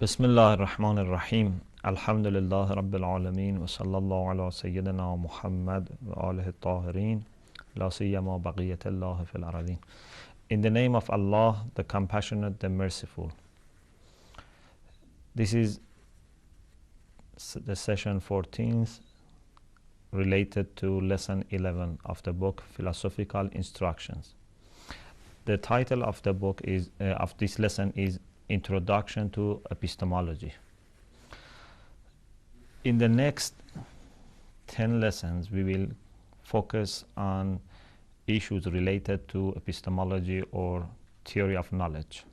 بسم الله الرحمن الرحيم الحمد لله رب العالمين وصلى الله على سيدنا محمد وآله الطاهرين لا سيما بقية الله في الأرضين. In the name of Allah, the Compassionate, the Merciful. This is the session 14th related to lesson 11 of the book Philosophical Instructions. The title of the book is of this lesson is Introduction to Epistemology. In the next 10 lessons, we will focus on issues related to epistemology or theory of knowledge.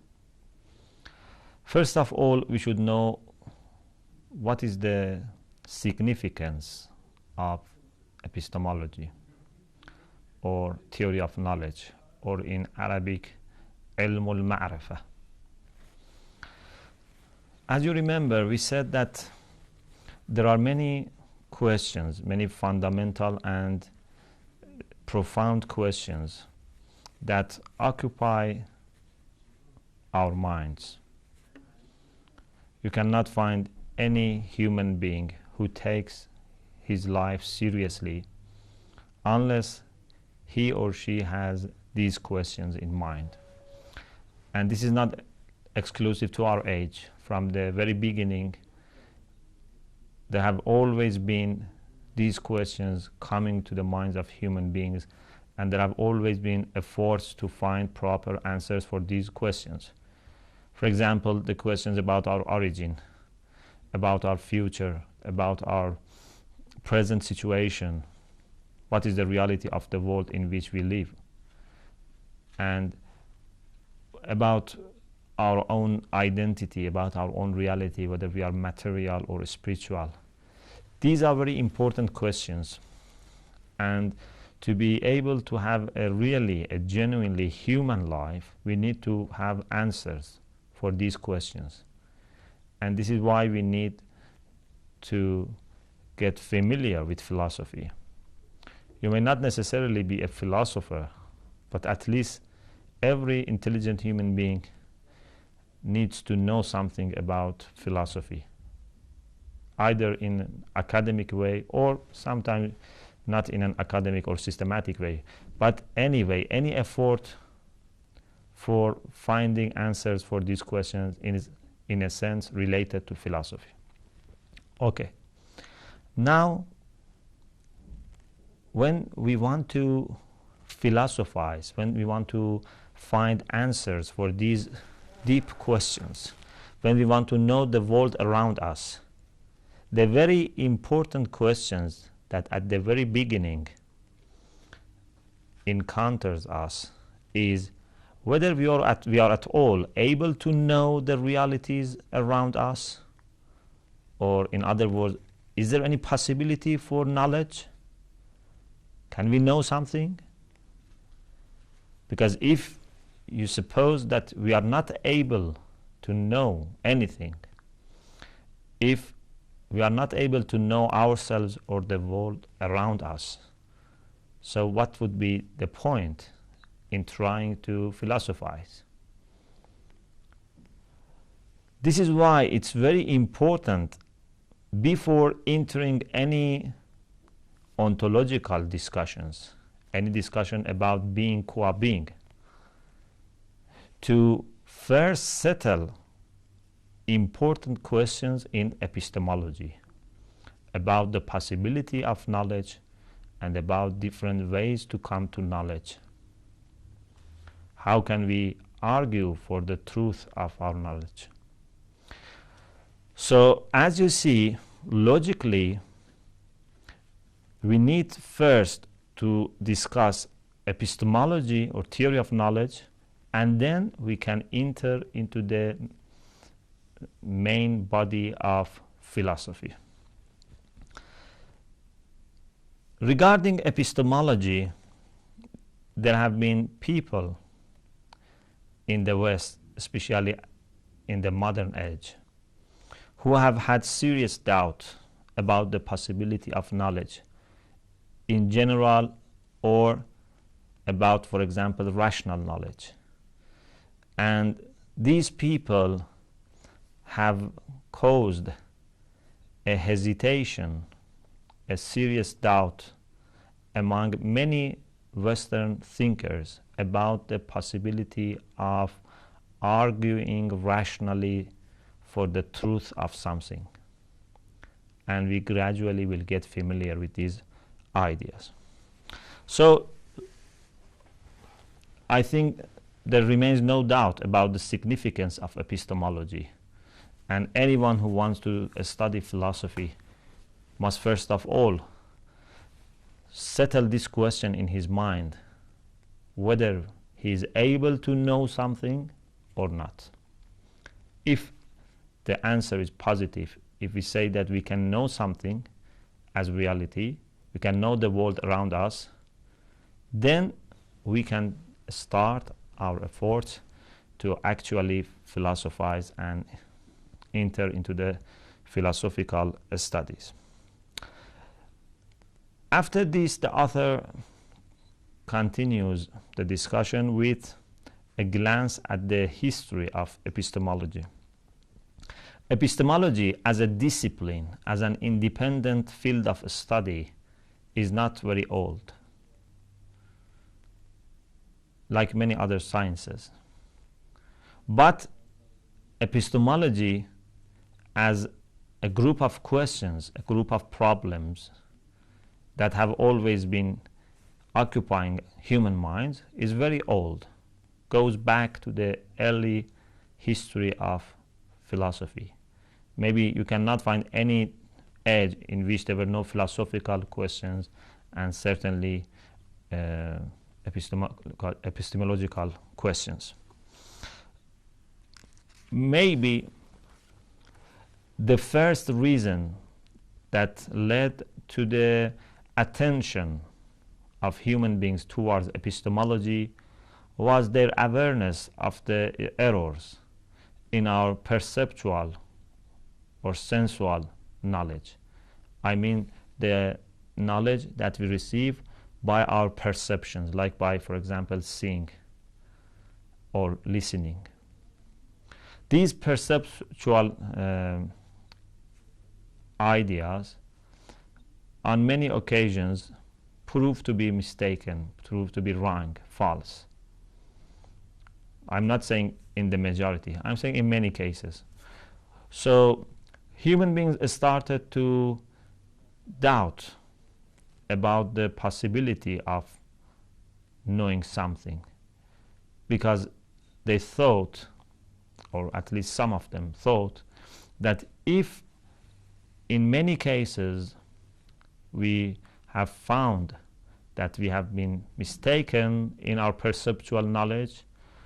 First of all, we should know what is the significance of epistemology or theory of knowledge, or in Arabic, ilm al-ma'rifah. As you remember, we said that there are many questions, many fundamental and profound questions that occupy our minds. You cannot find any human being who takes his life seriously unless he or she has these questions in mind. And this is not exclusive to our age. From the very beginning, there have always been these questions coming to the minds of human beings, and there have always been efforts to find proper answers for these questions. For example, the questions about our origin, about our future, about our present situation, what is the reality of the world in which we live, and about our own identity, about our own reality, whether we are material or spiritual. These are very important questions, and to be able to have a genuinely human life, we need to have answers for these questions. And this is why we need to get familiar with philosophy. You may not necessarily be a philosopher, but at least every intelligent human being needs to know something about philosophy, either in an academic way or sometimes not in an academic or systematic way. But anyway, any effort for finding answers for these questions is, in a sense, related to philosophy. Okay. Now, when we want to philosophize, when we want to find answers for these deep questions, when we want to know the world around us, the very important questions that at the very beginning encounters us is whether we are at all able to know the realities around us, or in other words, is there any possibility for knowledge? Can we know something? Because if you suppose that we are not able to know anything, if we are not able to know ourselves or the world around us, so what would be the point in trying to philosophize? This is why it's very important, before entering any ontological discussions, any discussion about being qua being, to first settle important questions in epistemology about the possibility of knowledge and about different ways to come to knowledge. How can we argue for the truth of our knowledge? So, as you see, logically, we need first to discuss epistemology or theory of knowledge, and then we can enter into the main body of philosophy. Regarding epistemology, there have been people in the West, especially in the modern age, who have had serious doubt about the possibility of knowledge in general, or about, for example, rational knowledge. And these people have caused a hesitation, a serious doubt among many Western thinkers about the possibility of arguing rationally for the truth of something. And we gradually will get familiar with these ideas. So I think there remains no doubt about the significance of epistemology. And anyone who wants to study philosophy must first of all settle this question in his mind, whether he is able to know something or not. If the answer is positive, if we say that we can know something as reality, we can know the world around us, then we can start our efforts to actually philosophize and enter into the philosophical studies. After this, the author continues the discussion with a glance at the history of epistemology. Epistemology as a discipline, as an independent field of study, is not very old, like many other sciences. But epistemology as a group of questions, a group of problems that have always been occupying human minds is very old, goes back to the early history of philosophy. Maybe you cannot find any age in which there were no philosophical questions and certainly epistemological questions. Maybe the first reason that led to the attention of human beings towards epistemology was their awareness of the errors in our perceptual or sensual knowledge. I mean the knowledge that we receive by our perceptions, like by, for example, seeing or listening. These perceptual ideas on many occasions prove to be mistaken, prove to be wrong, false. I'm not saying in the majority, I'm saying in many cases. So human beings started to doubt about the possibility of knowing something because they thought, or at least some of them thought, that if in many cases we have found that we have been mistaken in our perceptual knowledge,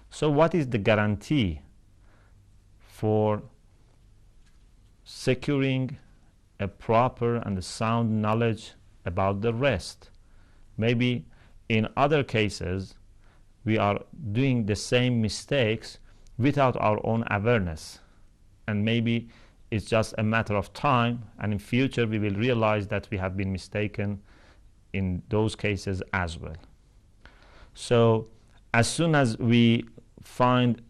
so what is the guarantee for securing a proper and a sound knowledge about the rest? Maybe in other cases we are doing the same mistakes without our own awareness, and maybe it's just a matter of time, and in future we will realize that we have been mistaken in those cases as well. So as soon as we find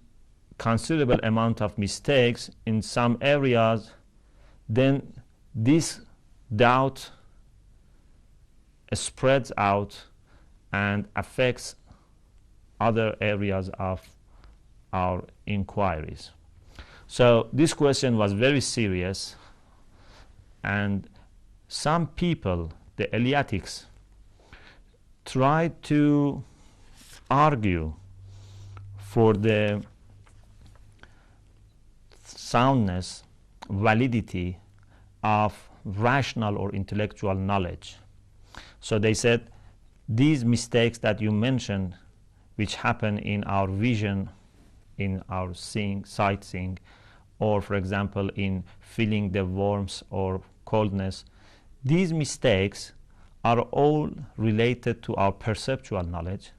considerable amount of mistakes in some areas, then this doubt spreads out and affects other areas of our inquiries. So this question was very serious, and some people, the Eleatics, tried to argue for the soundness, validity of rational or intellectual knowledge. So they said, these mistakes that you mentioned, which happen in our vision, in our seeing, sight-seeing, or for example in feeling the warmth or coldness, these mistakes are all related to our perceptual knowledge,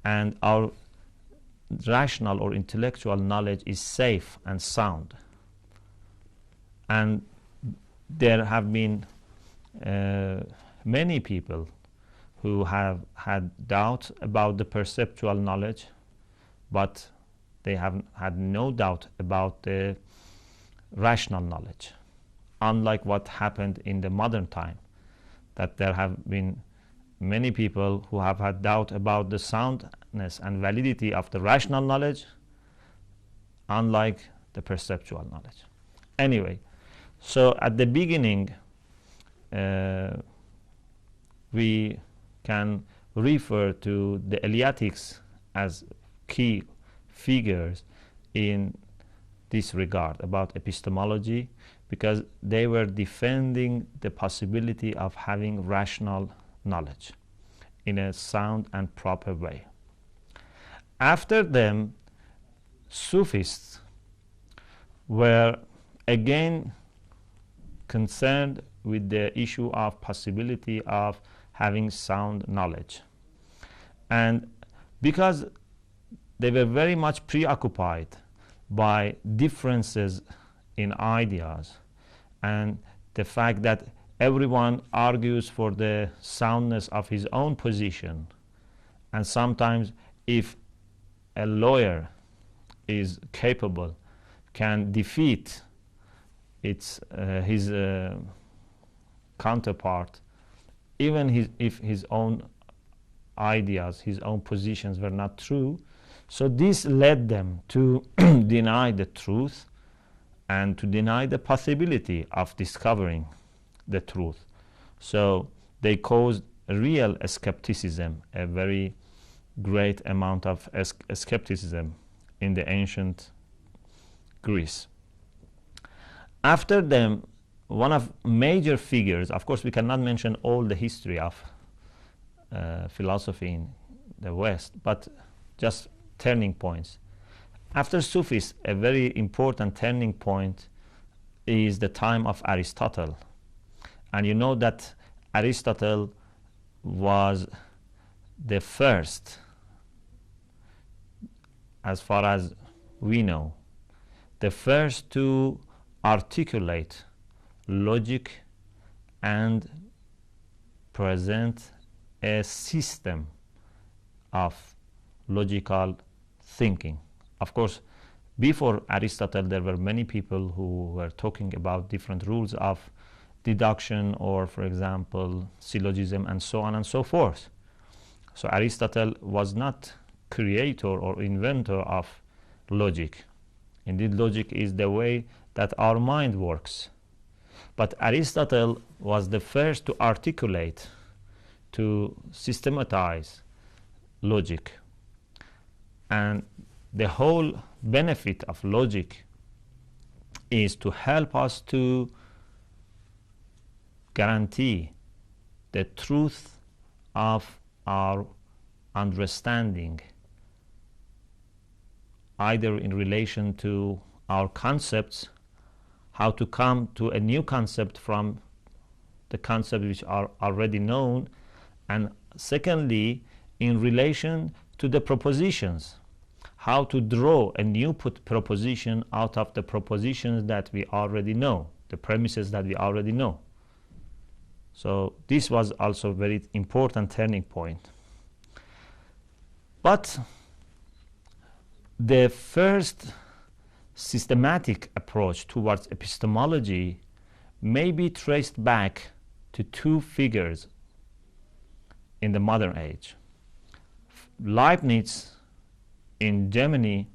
and our rational or intellectual knowledge is safe and sound. And there have been many people who have had doubt about the perceptual knowledge, but they have had no doubt about the rational knowledge, unlike what happened in the modern time, that there have been many people who have had doubt about the soundness and validity of the rational knowledge, unlike the perceptual knowledge. Anyway, so at the beginning, we can refer to the Eleatics as key figures in this regard about epistemology, because they were defending the possibility of having rational knowledge in a sound and proper way. After them, Sufis were again concerned with the issue of possibility of having sound knowledge. And because they were very much preoccupied by differences in ideas and the fact that everyone argues for the soundness of his own position, and sometimes if a lawyer is capable, can defeat his counterpart, even if his own ideas, his own positions were not true. So this led them to deny the truth and to deny the possibility of discovering the truth. So they caused a real skepticism, a very great amount of skepticism in the ancient Greece. After them, one of major figures, of course we cannot mention all the history of philosophy in the West, but just turning points. After Sufis, a very important turning point is the time of Aristotle. And you know that Aristotle was the first, as far as we know, the first to articulate logic and present a system of logical thinking. Of course, before Aristotle, there were many people who were talking about different rules of deduction, or, for example, syllogism, and so on and so forth. So Aristotle was not creator or inventor of logic. Indeed, logic is the way that our mind works. But Aristotle was the first to articulate, to systematize logic. And the whole benefit of logic is to help us to guarantee the truth of our understanding, either in relation to our concepts, how to come to a new concept from the concepts which are already known, and secondly, in relation to the propositions, how to draw a new proposition out of the propositions that we already know, the premises that we already know. So this was also a very important turning point. But the first systematic approach towards epistemology may be traced back to two figures in the modern age: Leibniz in Germany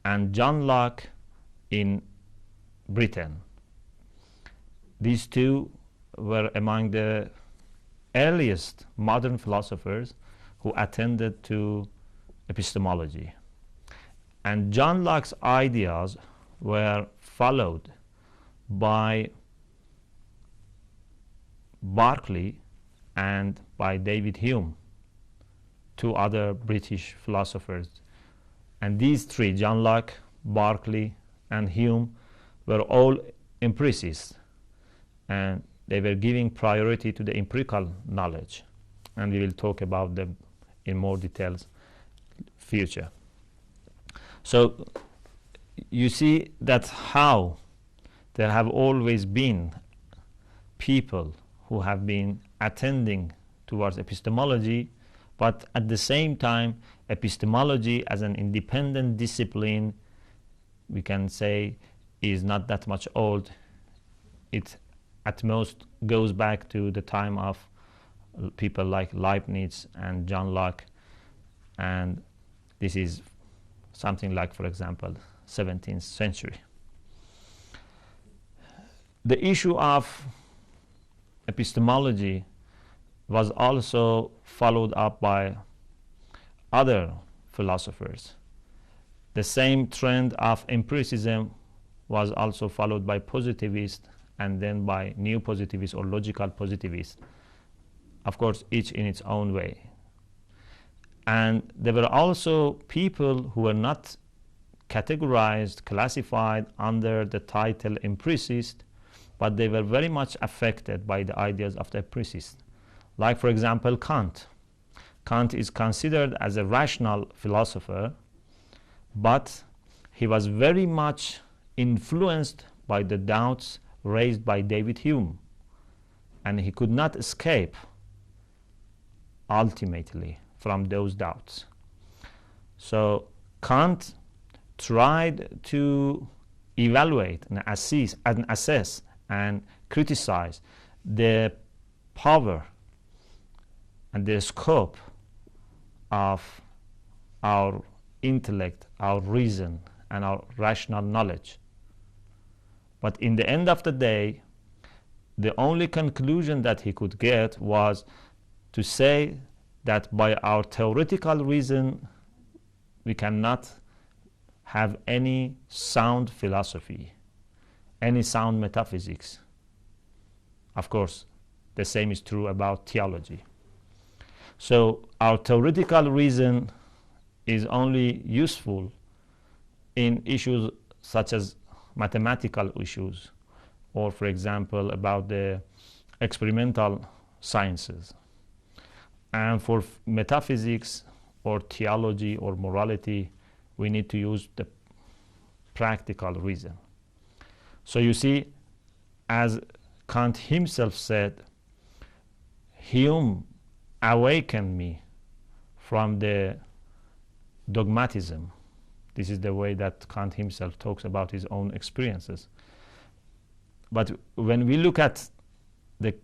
and John Locke in Britain. These two were among the earliest modern philosophers who attended to epistemology. And John Locke's ideas were followed by Berkeley and by David Hume, two other British philosophers. And these three, John Locke, Berkeley, and Hume, were all empiricists, and they were giving priority to the empirical knowledge. And we will talk about them in more details future. So you see that how there have always been people who have been attending towards epistemology, but at the same time, epistemology as an independent discipline, we can say, is not that much old. It at most goes back to the time of people like Leibniz and John Locke, and this is something like, for example, 17th century. The issue of epistemology was also followed up by other philosophers. The same trend of empiricism was also followed by positivists and then by new positivists or logical positivists, of course, each in its own way. And there were also people who were not categorized, classified under the title empiricist, but they were very much affected by the ideas of the empiricist. Like, for example, Kant. Kant is considered as a rational philosopher, but he was very much influenced by the doubts raised by David Hume, and he could not escape ultimately from those doubts. So Kant tried to evaluate and assess and criticize the power and the scope of our intellect, our reason, and our rational knowledge. But in the end of the day, the only conclusion that he could get was to say that by our theoretical reason, we cannot have any sound philosophy, any sound metaphysics. Of course, the same is true about theology. So our theoretical reason is only useful in issues such as mathematical issues, or for example about the experimental sciences. And for metaphysics or theology or morality, we need to use the practical reason. So you see, as Kant himself said, Hume awakened me from the dogmatism. This is the way that Kant himself talks about his own experiences. But when we look at the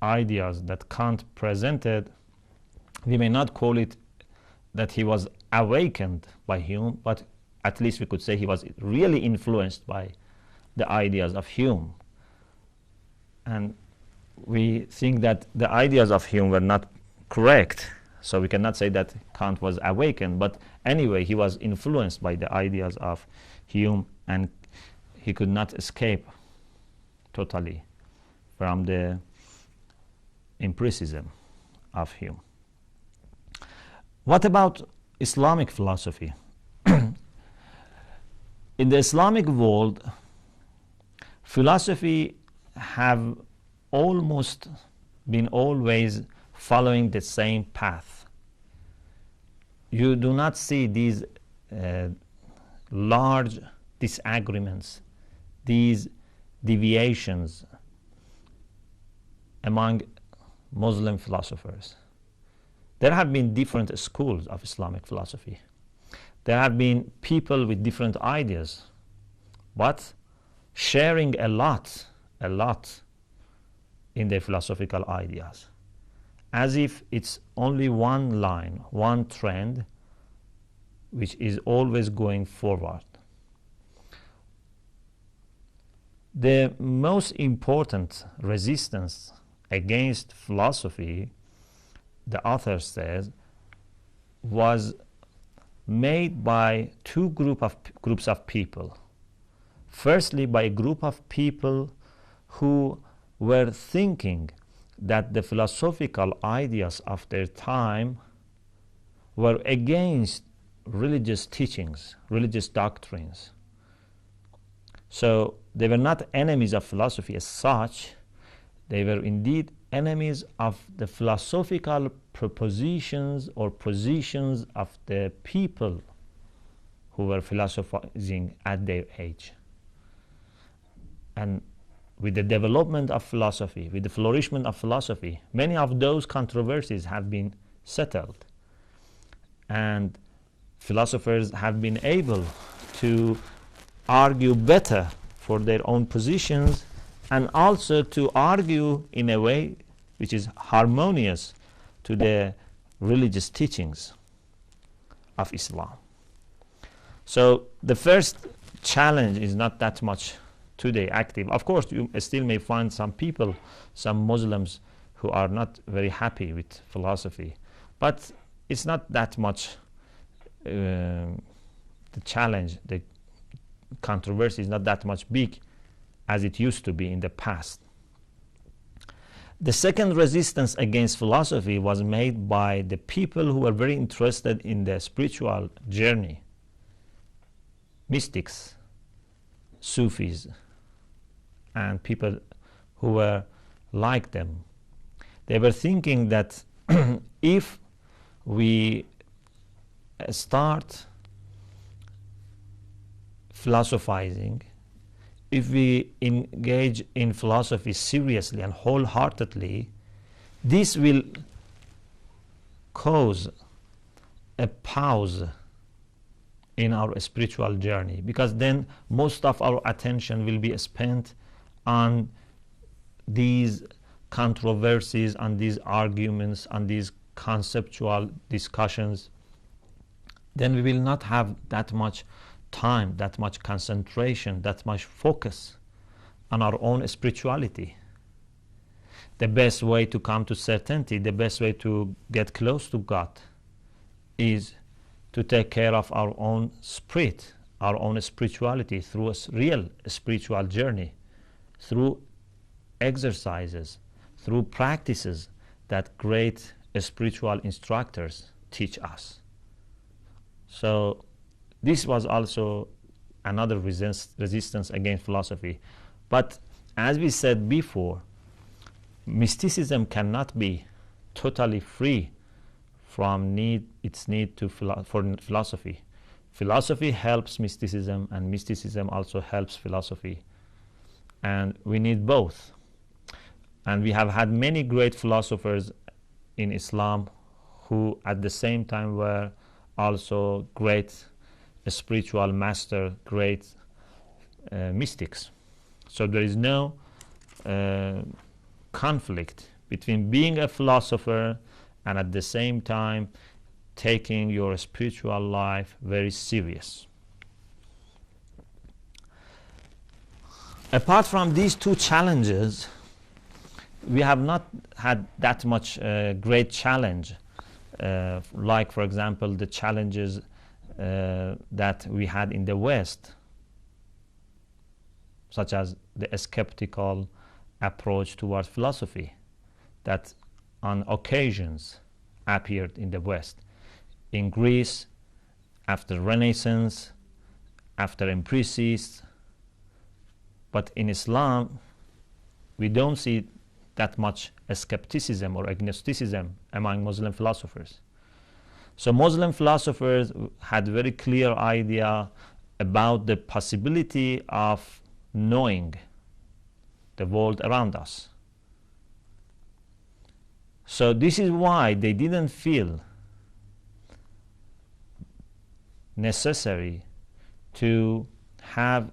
ideas that Kant presented, we may not call it that he was awakened by Hume, but at least we could say he was really influenced by the ideas of Hume. And we think that the ideas of Hume were not correct, so we cannot say that Kant was awakened, but anyway, he was influenced by the ideas of Hume, and he could not escape totally from the empiricism of Hume. What about Islamic philosophy? In the Islamic world, philosophy have almost been always following the same path. You do not see these large disagreements, these deviations among Muslim philosophers. There have been different schools of Islamic philosophy. There have been people with different ideas, but sharing a lot in their philosophical ideas, as if it's only one line, one trend, which is always going forward. The most important resistance against philosophy, the author says, was made by two groups of people. Firstly, by a group of people who were thinking that the philosophical ideas of their time were against religious teachings, religious doctrines. So they were not enemies of philosophy as such. They were indeed enemies of the philosophical propositions or positions of the people who were philosophizing at their age. And with the development of philosophy, with the flourishment of philosophy, many of those controversies have been settled. And philosophers have been able to argue better for their own positions, and also to argue in a way which is harmonious to the religious teachings of Islam. So the first challenge is not that much today active. Of course, you still may find some people, some Muslims, who are not very happy with philosophy, but it's not that much the challenge, the controversy is not that much big as it used to be in the past. The second resistance against philosophy was made by the people who were very interested in the spiritual journey, mystics, Sufis, and people who were like them. They were thinking that if we start philosophizing, if we engage in philosophy seriously and wholeheartedly, this will cause a pause in our spiritual journey, because then most of our attention will be spent on these controversies, on these arguments, on these conceptual discussions. Then we will not have that much time, that much concentration, that much focus on our own spirituality. The best way to come to certainty, the best way to get close to God, is to take care of our own spirit, our own spirituality through a real spiritual journey, through exercises, through practices that great spiritual instructors teach us. So this was also another resistance against philosophy. But as we said before, mysticism cannot be totally free from its need for philosophy. Philosophy helps mysticism, and mysticism also helps philosophy. And we need both. And we have had many great philosophers in Islam who at the same time were also great spiritual master, great mystics. So there is no conflict between being a philosopher and at the same time taking your spiritual life very serious. Apart from these two challenges, we have not had that much great challenge, like for example the challenges that we had in the West, such as the skeptical approach towards philosophy that on occasions appeared in the West. In Greece, after Renaissance, after empiricists, but in Islam, we don't see that much skepticism or agnosticism among Muslim philosophers. So Muslim philosophers had very clear idea about the possibility of knowing the world around us. So this is why they didn't feel necessary to have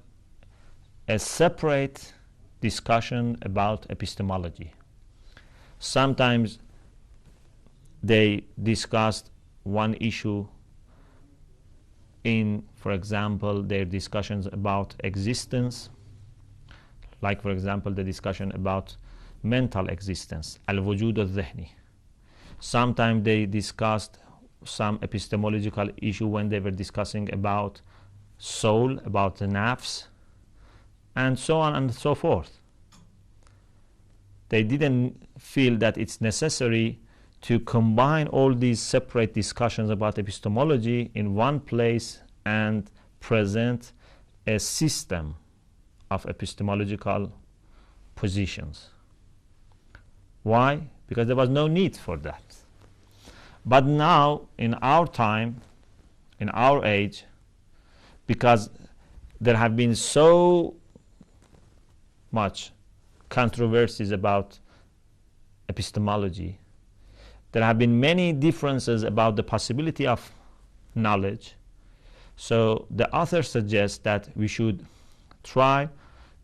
a separate discussion about epistemology. Sometimes they discussed one issue in, for example, their discussions about existence, like for example the discussion about mental existence, al-wujud al-dhihni. Sometimes they discussed some epistemological issue when they were discussing about soul, about the nafs, and so on and so forth. They didn't feel that it's necessary to combine all these separate discussions about epistemology in one place and present a system of epistemological positions. Why? Because there was no need for that. But now, in our time, in our age, because there have been so much controversies about epistemology, there have been many differences about the possibility of knowledge. So the author suggests that we should try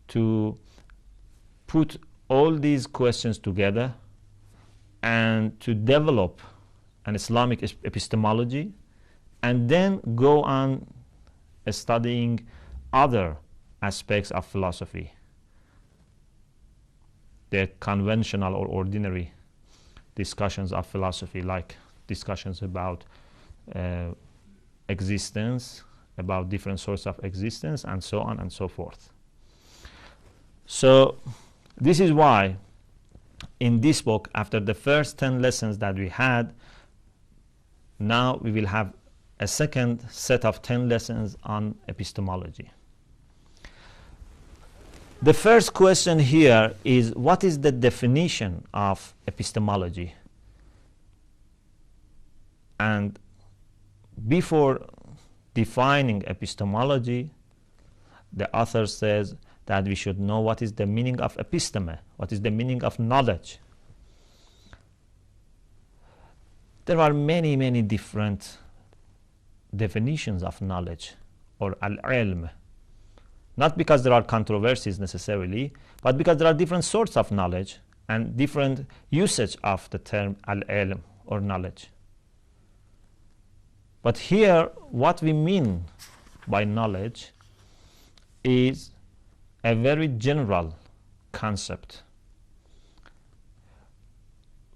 to put all these questions together and to develop an Islamic epistemology, and then go on studying other aspects of philosophy, the conventional or ordinary discussions of philosophy, like discussions about existence, about different sorts of existence, and so on and so forth. So this is why in this book, after the first 10 lessons that we had, now we will have a second set of 10 lessons on epistemology. The first question here is, what is the definition of epistemology? And before defining epistemology, the author says that we should know what is the meaning of episteme, what is the meaning of knowledge. There are many, many different definitions of knowledge, or al-ilm. Not because there are controversies necessarily, but because there are different sorts of knowledge and different usage of the term al-ilm, or knowledge. But here, what we mean by knowledge is a very general concept.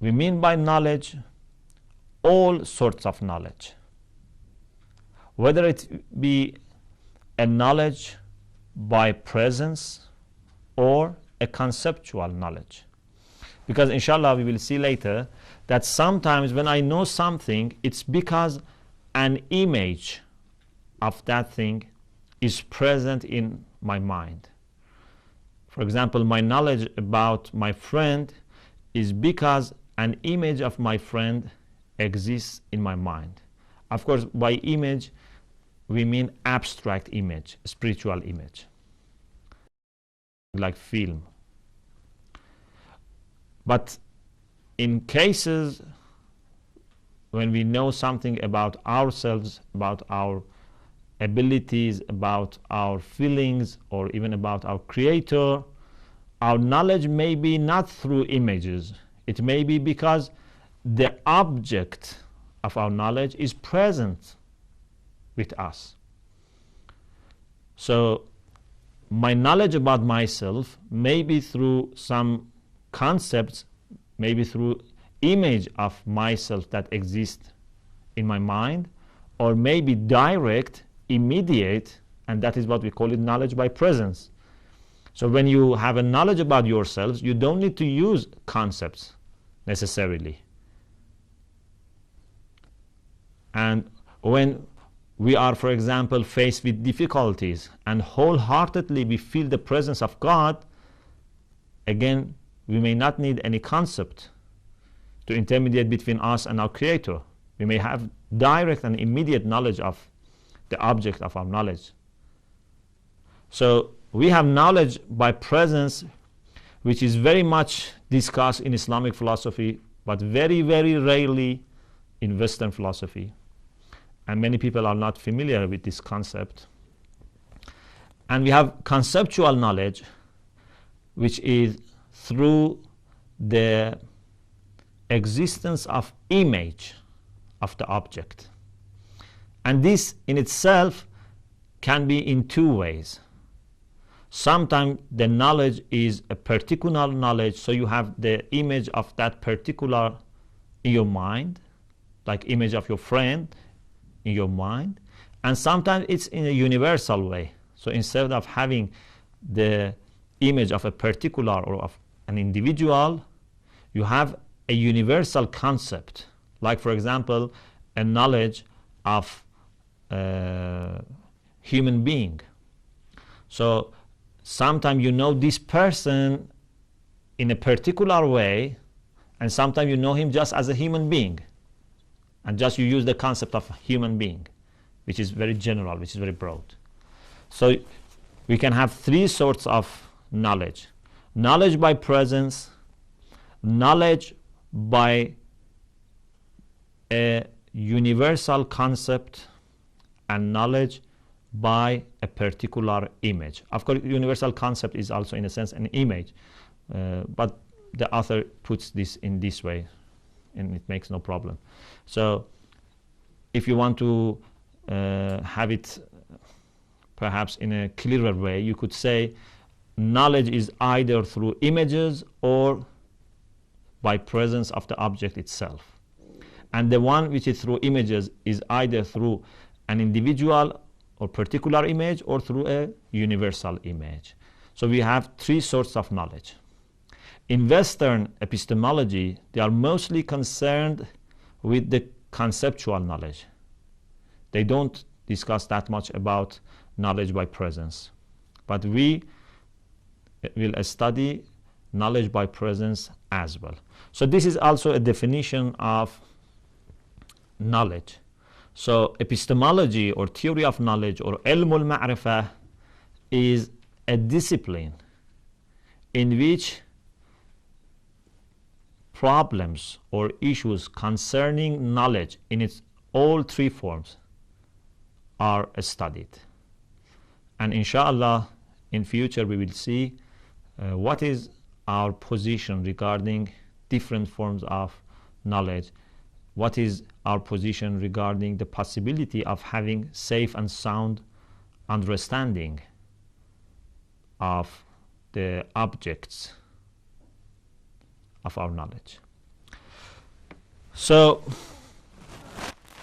We mean by knowledge all sorts of knowledge, whether it be a knowledge by presence or a conceptual knowledge. Because inshallah we will see later that sometimes when I know something, it's because an image of that thing is present in my mind. For example, my knowledge about my friend is because an image of my friend exists in my mind. Of course, by image we mean abstract image, spiritual image, like film. But in cases when we know something about ourselves, about our abilities, about our feelings, or even about our creator, our knowledge may be not through images. It may be because the object of our knowledge is present with us. So my knowledge about myself may be through some concepts, maybe through image of myself that exists in my mind, or maybe direct, immediate, and that is what we call it knowledge by presence. So when you have a knowledge about yourselves, you don't need to use concepts necessarily. And when we are, for example, faced with difficulties and wholeheartedly we feel the presence of God, again, we may not need any concept to intermediate between us and our Creator. We may have direct and immediate knowledge of the object of our knowledge. So we have knowledge by presence, which is very much discussed in Islamic philosophy, but very, very rarely in Western philosophy. And many people are not familiar with this concept. And we have conceptual knowledge, which is through the existence of image of the object. And this in itself can be in two ways. Sometimes the knowledge is a particular knowledge, so you have the image of that particular in your mind, like image of your friend in your mind. And sometimes it's in a universal way. So instead of having the image of a particular or of an individual, you have a universal concept, like for example a knowledge of a human being. So sometimes you know this person in a particular way, and sometimes you know him just as a human being, and just you use the concept of human being, which is very general, which is very broad. So we can have three sorts of knowledge: knowledge by presence, knowledge by a universal concept, and knowledge by a particular image. Of course, universal concept is also in a sense an image, but the author puts this in this way, and it makes no problem. So if you want to have it perhaps in a clearer way, you could say knowledge is either through images or by presence of the object itself. And the one which is through images is either through an individual or particular image or through a universal image. So we have three sorts of knowledge. In Western epistemology, they are mostly concerned with the conceptual knowledge. They don't discuss that much about knowledge by presence. But we will study knowledge by presence as well. So this is also a definition of knowledge. So epistemology or theory of knowledge or ilmul ma'rifah is a discipline in which problems or issues concerning knowledge in its all three forms are studied. And inshallah, in future we will see what is our position regarding different forms of knowledge. What is our position regarding the possibility of having safe and sound understanding of the objects of our knowledge. So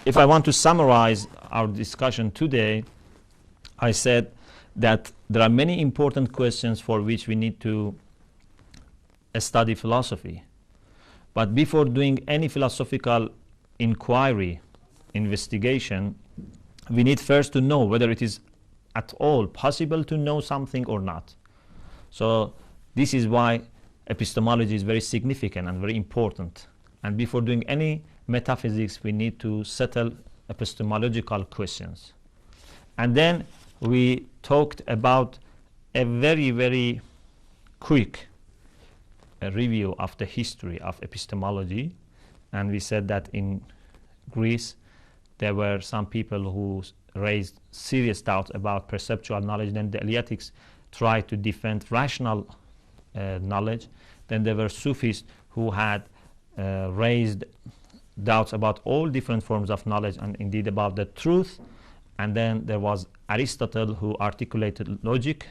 if I want to summarize our discussion today, I said that there are many important questions for which we need to study philosophy. But before doing any philosophical inquiry, investigation, we need first to know whether it is at all possible to know something or not. So this is why epistemology is very significant and very important. And before doing any metaphysics, we need to settle epistemological questions. And then we talked about a very, very quick review of the history of epistemology. And we said that in Greece, there were some people who raised serious doubts about perceptual knowledge. Then the Eleatics tried to defend rational knowledge. Then there were Sufis who had raised doubts about all different forms of knowledge and indeed about the truth. And then there was Aristotle who articulated logic.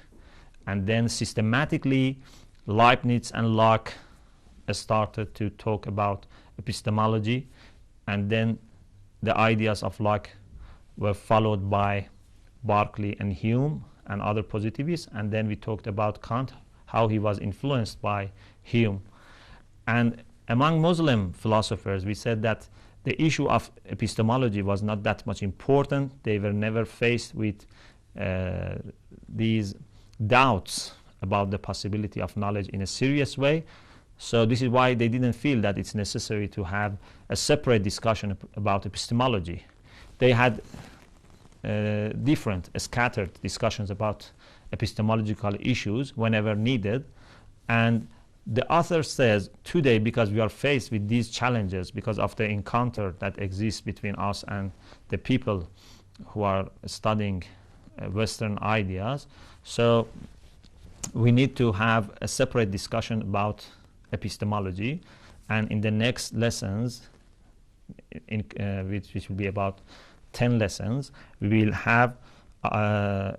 And then systematically Leibniz and Locke started to talk about epistemology, and then the ideas of Locke were followed by Berkeley and Hume and other positivists, and then we talked about Kant, how he was influenced by Hume. And among Muslim philosophers, we said that the issue of epistemology was not that much important. They were never faced with these doubts about the possibility of knowledge in a serious way. So this is why they didn't feel that it's necessary to have a separate discussion about epistemology. They had different, scattered discussions about epistemological issues whenever needed. And the author says, today, because we are faced with these challenges, because of the encounter that exists between us and the people who are studying Western ideas, so we need to have a separate discussion about epistemology. And in the next lessons, which will be about 10 lessons, we will have a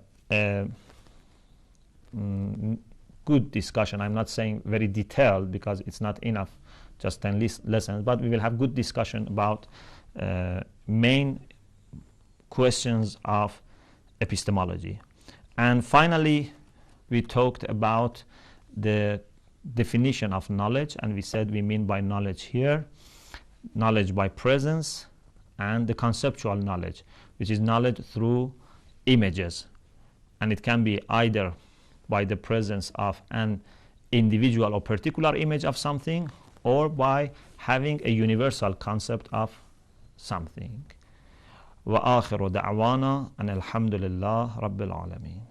good discussion. I'm not saying very detailed because it's not enough, just 10 lessons, but we will have good discussion about main questions of epistemology. And finally, we talked about the definition of knowledge, and we said we mean by knowledge here knowledge by presence and the conceptual knowledge, which is knowledge through images. And it can be either by the presence of an individual or particular image of something, or by having a universal concept of something. وآخر دعوانا أن الحمد لله رب العالمين.